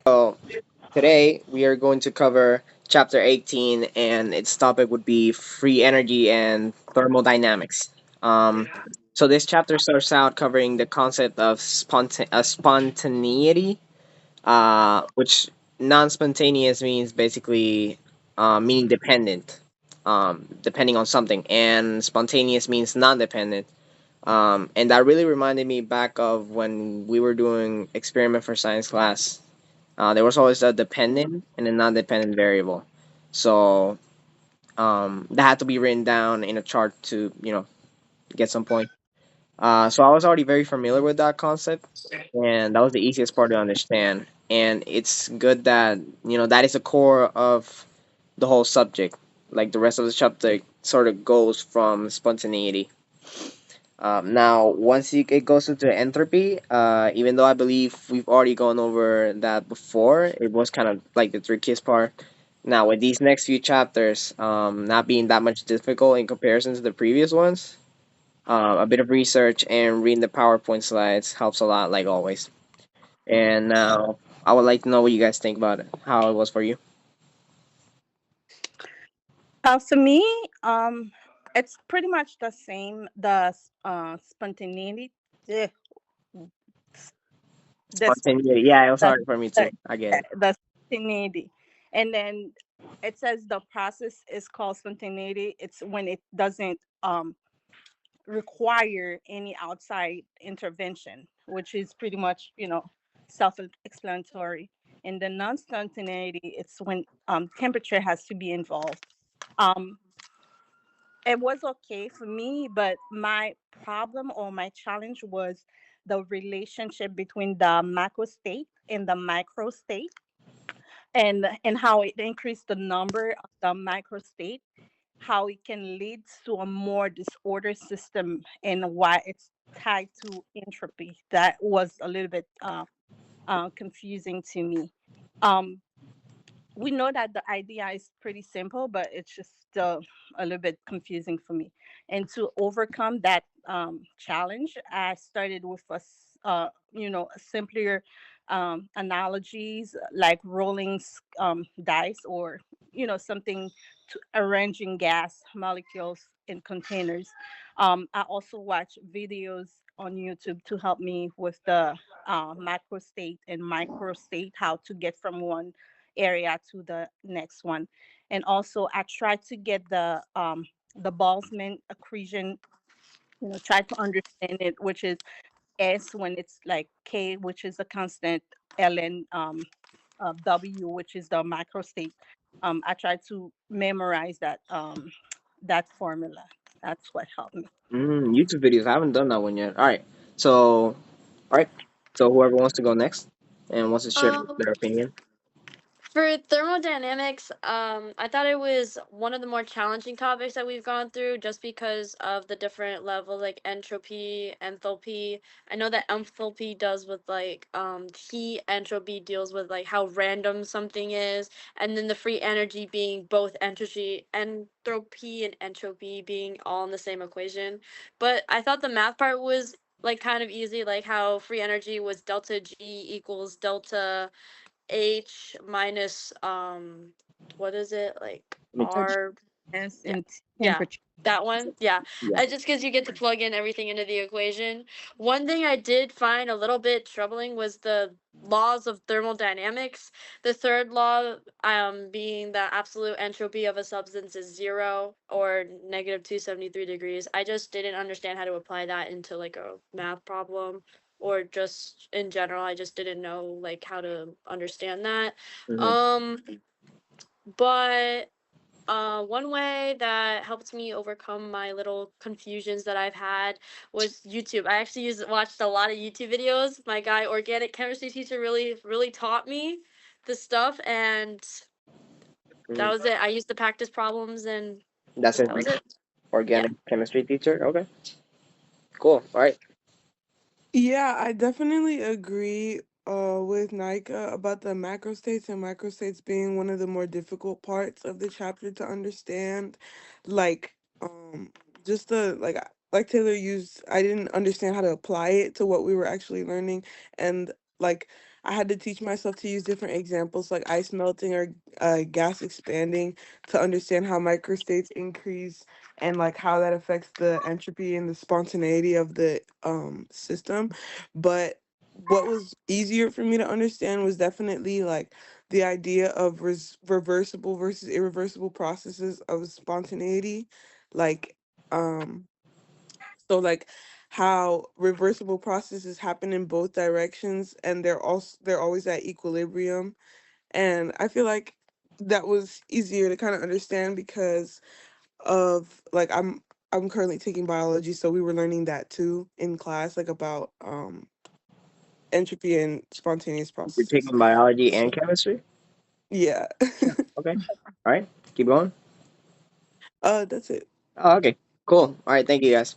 So today we are going to cover chapter 18, and its topic would be free energy and thermodynamics. Um, so this chapter starts out covering the concept of spontaneity, which non-spontaneous means basically meaning dependent, depending on something, and spontaneous means non-dependent. And that really reminded me back of when we were doing experiment for science class. There was always a dependent and a non-dependent variable. So that had to be written down in a chart to get some point. So I was already very familiar with that concept, and that was the easiest part to understand. And it's good that that is the core of the whole subject. Like the rest of the chapter sort of goes from spontaneity. Now, it goes into entropy, even though I believe we've already gone over that before, it was kind of like the trickiest part. Now, with these next few chapters, not being that much difficult in comparison to the previous ones, a bit of research and reading the PowerPoint slides helps a lot, like always. And now, I would like to know what you guys think about it, how it was for you. For me, it's pretty much the same. The spontaneity, the the Spontaneity, yeah, it was the hard for me the, too. I get it. the spontaneity, and then it says the process is called spontaneity. It's when it doesn't require any outside intervention, which is pretty much self-explanatory. And the non-spontaneity, it's when temperature has to be involved. Um, it was okay for me, but my problem or my challenge was the relationship between the macro state and the micro state, and how it increased the number of the micro state, how it can lead to a more disordered system, and why it's tied to entropy. That was a little bit confusing to me. Um, we know that the idea is pretty simple, but it's just still a little bit confusing for me. And to overcome that challenge, I started with a simpler analogies like rolling dice, or something to arranging gas molecules in containers. I also watch videos on YouTube to help me with the macro state and micro state, how to get from one area to the next one. And also I try to get the Boltzmann equation, try to understand it, which is S when it's like K, which is a constant, ln W, which is the macro state. I try to memorize that formula. That's what helped me. YouTube videos, I haven't done that one yet. All right, so all right. So whoever wants to go next and wants to share Um, their opinion. for thermodynamics, I thought it was one of the more challenging topics that we've gone through just because of the different levels like entropy, enthalpy. I know that enthalpy does with like heat, entropy deals with like how random something is, and then the free energy being both entropy and entropy being all in the same equation. But I thought the math part was like kind of easy, like how free energy was delta G equals delta H minus what is it like Let me check. R. S Yeah, and yeah, temperature. that one. Yeah, Yeah. just because you get to plug in everything into the equation. One thing I did find a little bit troubling was the laws of thermodynamics. The third law, being that absolute entropy of a substance is zero or negative 273 degrees. I just didn't understand how to apply that into like a math problem, or just in general. I just didn't know like how to understand that. Hmm. Um, but one way that helped me overcome my little confusions that I've had was YouTube. I actually watched a lot of YouTube videos. My guy, organic chemistry teacher, really taught me the stuff, and that was it. I used the practice problems, and That's it. that was it. Yeah. Organic chemistry teacher. Okay, cool. All right. Yeah, I definitely agree with Nika about the macrostates and microstates being one of the more difficult parts of the chapter to understand. Like, just the like Taylor used, I didn't understand how to apply it to what we were actually learning, and like I had to teach myself to use different examples like ice melting or gas expanding to understand how microstates increase and like how that affects the entropy and the spontaneity of the system. But what was easier for me to understand was definitely like the idea of reversible versus irreversible processes of spontaneity, like um so like how reversible processes happen in both directions and they're always at equilibrium. And I feel like that was easier to kind of understand because of like I'm currently taking biology, so we were learning that too in class, like about entropy and spontaneous You're processes. taking biology and So chemistry? yeah. Okay. All right. Keep going. That's it. Oh, okay. Cool. All right. Thank you, guys.